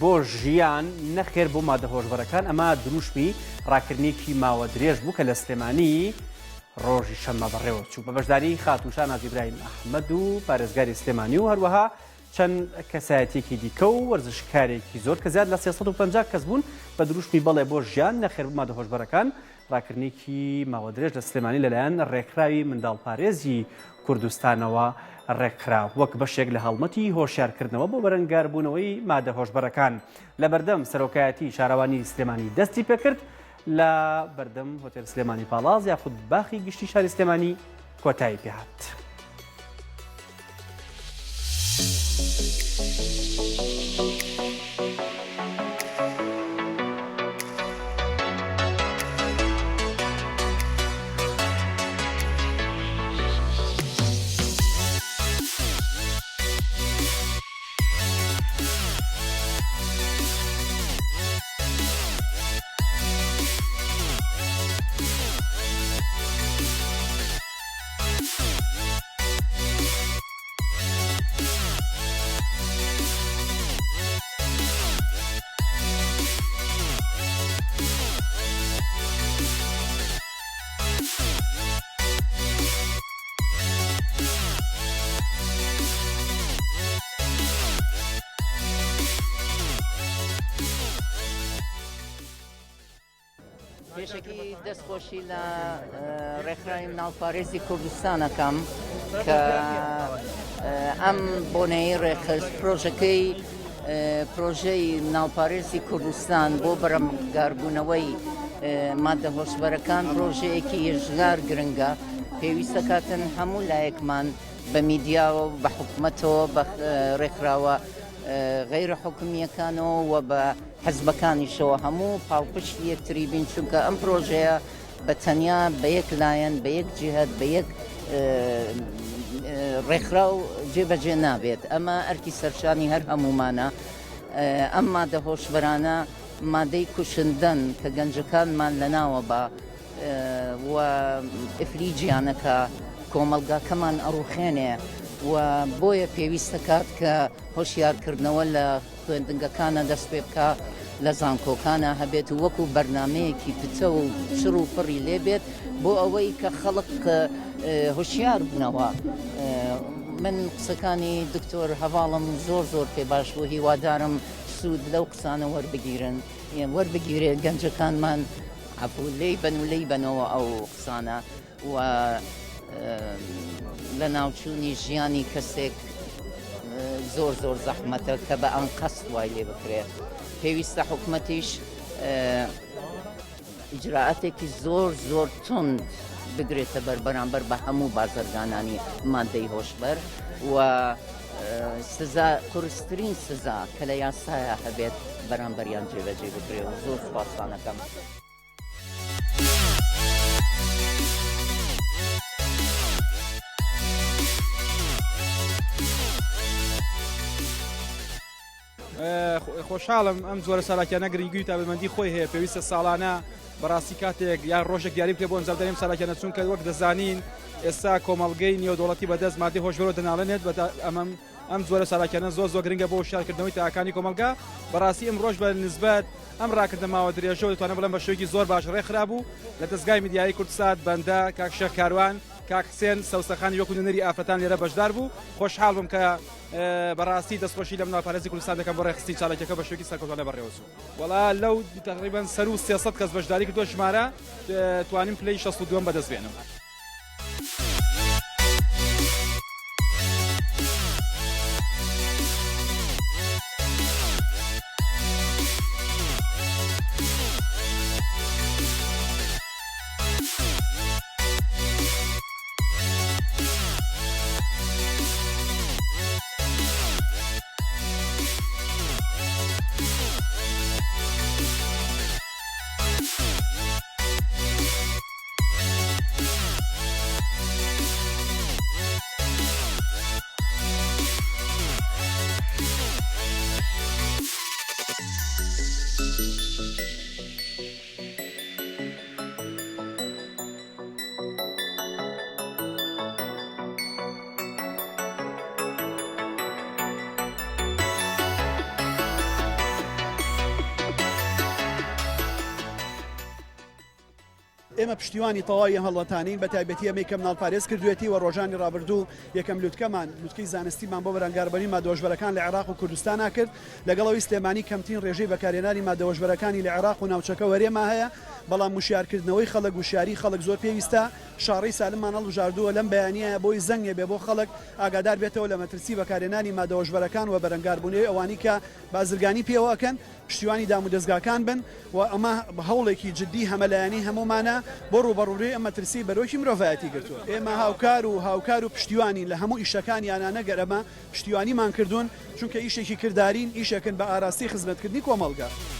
بۆ ژیان نەخێر بۆ مادە هۆشبەرەکان ئەمە دروشمی ڕاکردنێکی ماوە درێژ بوو کە لە سلێمانی ڕۆژی شەممە بەڕێوە چوو بە بەشداری خاتوشان ئابراهیم ئەحمەد و پارێزگاری سلێمانی و هەروەها چەند کەسایەتێکی دیکە و وەرزشکارێکی زۆر کە زیاد لە 350 کەس بوون بە دروشمی بەڵێ بۆ ژیان نەخێر بوو مادە هۆشبەرەکان ڕاکردنێکی ماوە درێژ لە سلێمانی لەلایەن ڕێکخراوی منداڵپارێزی کوردستانەوە ڕێکخرا وەک بەشێک لە هەڵمەتی هۆشیارکردنەوە بۆ بەرەنگاربوونەوەی مادە هۆشبەرەکان لە بەردەم سەرۆکایەتی شارەوانی سلێمانی دەستی پێکرد لە بەردەم هۆتێل سلێمانی پاڵاز یاخود باخی گشتی شاری سلێمانی کۆتایی پێهات. پێشەکی دەستخۆشی لە ڕێکخراوی مناڵپارێزی کوردستانەکەم کە ئەم بۆنەی پرۆژەکەی پرۆژەی مناڵپارێزی کوردستان بۆ بەرەمگاربوونەوەی مادە هۆشبەرەکان پرۆژەیەکی هێژگار گرنگە پێویستە کاتن هەموو لایەکمان بە میدیاوە و بە حکوومەتەوە بە ڕێکخراوە غەیرە حکومیەکانەوە و بە حەزبەکانیشەوە هەموو پاڵپشتی یەکتری بین چونکە ئەم پرۆژەیە بە تەنیا بە یەک لایەن بە یەک جیهەت بە یەک ڕێکخراو جێبەجێ نابێت ئەمە ئەرکی سەرشانی هەر هەمومانە ئەم مادە هۆشبەرانە مادەی کوشندن کە گەنجەکانمان لەناوە بە و ئفلیجیانەکە کۆمەلگاکەمان ئەڕوخێنێ و بۆیە پێویستە کات کە هۆشیارکردنەوە لە خوێندنگەکانە دەست پێ بکە لە زانکۆکانە هەبێت و وەکو بەرنمەیەکی پچە و شڕ و پڕی لێبێت بۆ ئەوەی کە خەڵق هۆشیار بنەوە. من قسەکانی دکتۆر هەواڵم زۆر پێ باش بوو هیوادارم سوود لەو قسانە وەربگیرن وەربگیرێت گەنجەکانمان عەفو لێی بن و لێی بنەوە ئەو قسانە و لە ناوچوونی ژیانی کەسێک زۆر زەحمەتە کە بە ئەم قەست وای لێ بکرێت پێویستە حکوومەتیش ئیجراعاتێکی زۆر تند بگرێتە بەرامبەر بە هەموو بازرگانانی مادەی هۆشبەر و سزا قورسترین سزا کە لە یاسایە هەبێت بەرامبەریان جێبەجێ بکرێت و زۆر سوپاسانەکەم. خۆشحاڵم ئەم زۆرە ساڵاکیانە گرنگی و تابەتمەندی خۆی هەیە پێویستە ساڵانە بەڕاستی کاتێک یان ڕۆژێک دیاری بکرێت بۆ ئەمزادەریم ساڵاکیانە چونکە وەک دەزانین ئێستا کۆمەڵگەی نێودەوڵەتی بەدەست مادەی هۆشبەرەوە دەناڵێنێت ئەم زۆرە ساڵاکیانە زۆر گرنگە بۆ هۆشیارکردنەوەی تاکانی کۆمەلگا بەڕاستی ئەم ڕۆژ بە نسبەت ئەم ڕاکردە ماوە درێژەوە دەتوانم بڵێم بە شێوەیەکی زۆر باش ڕێکخرا بوو لە دەستگای میدیایی کوردستان بەندە کاک شێخ کاروان کاک حسێن سەوسەخانی وەکو نوێنەری ئافرەتان لێرە بەشدار بوو خۆشحاڵ بووم کە بەڕاستی دەستخۆشی لە مناڵپارێزی کوردستان دەکەم بۆ ڕێخستی چالاکیەکە بە شێوەیەکی سەرکەوتوانە بەڕێوەچوو وەڵا لەو تقریباً سەر و 300 کەس بەشداری کردووە ژمارە توانیم پلەی 62 بەدەست بێنەوە. ئێمە پشتیوانی تەواوی هەڵەتانین بە تایبەتی ئەمەی کە مناڵ پارێز کردوێتی و ڕۆژانی ڕابردوو یەکەم لوتکەمان لوتکەی زانستیمان بۆ بەرەنگاربەری مادەوەژبەرەکان لە عێراق و کوردستان کرد لەگەڵەوەی سلێمانی کەمترین ڕێژەی بەکارهێنانی مادەوەژبەرەکانی لە عێراق و ناوچەکە وەرێما هەیە بەڵام وشیارکردنەوەی خەڵک وشیاری خەڵک زۆر پێویستە شاڕی سالممان هەڵبژاردووە لەم بەیانیە بۆی زەنگێ بێ بۆ خەڵک ئاگادار بێتەوە لە مەترسی بەکارهێنانی مادەوەژبەرەکان و بەرەنگاربوونەوەی ئەوانی کە بازرگانی پێوەکەن پشتیوانی دام و دەستگاکان بن و ئەمە هەوڵێکی جددی هەمەلایانی هەمومانە بۆ ڕوبەڕووی ئەمە ترسی بەرۆکی مرۆڤایەتی گرتووە ئێمە هاوکار و پشتیوانی لە هەموو ئیشەکان یانانە گەرەمە پشتیوانیمان کردوون چونکە ئیشێکی کرددارین ئیشەکەن بە ئاراستی خزمەتکردنی کۆمەڵگا.